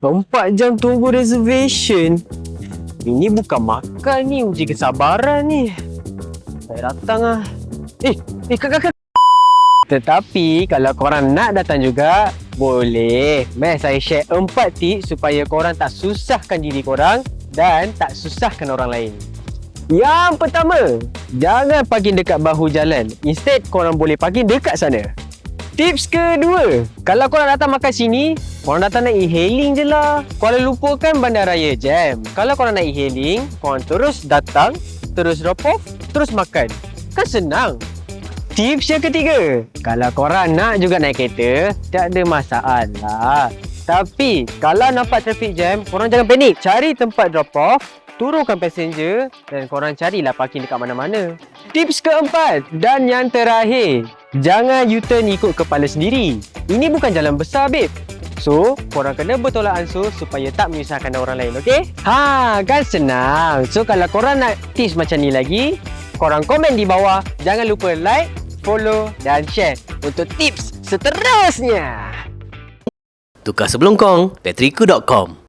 4 jam tunggu reservation. Ini bukan makan ni, uji kesabaran ni. Saya datang lah. Kak. Tetapi kalau korang nak datang juga, boleh. Saya share 4 tips supaya korang tak susahkan diri korang dan tak susahkan orang lain. Yang pertama, jangan parking dekat bahu jalan. Instead, korang boleh parking dekat sana. Tips kedua, kalau korang datang makan sini, korang datang naik e-hailing je lah. Kuala Lumpur kan bandaraya jam. Kalau korang naik e-hailing, korang terus datang, terus drop off, terus makan. Kan senang. Tips yang ketiga, kalau korang nak juga naik kereta, tak ada masalah. Tapi, kalau nampak traffic jam, korang jangan panik. Cari tempat drop off, turunkan passenger dan korang carilah parking dekat mana-mana. Tips keempat dan yang terakhir, jangan U-turn ikut kepala sendiri. Ini bukan jalan besar, babe. So, korang kena bertolak ansur supaya tak menyusahkan orang lain, okey? Kan senang. So, kalau korang nak tips macam ni lagi, korang komen di bawah. Jangan lupa like, follow dan share untuk tips seterusnya. Tukar sebelum kong, petriku.com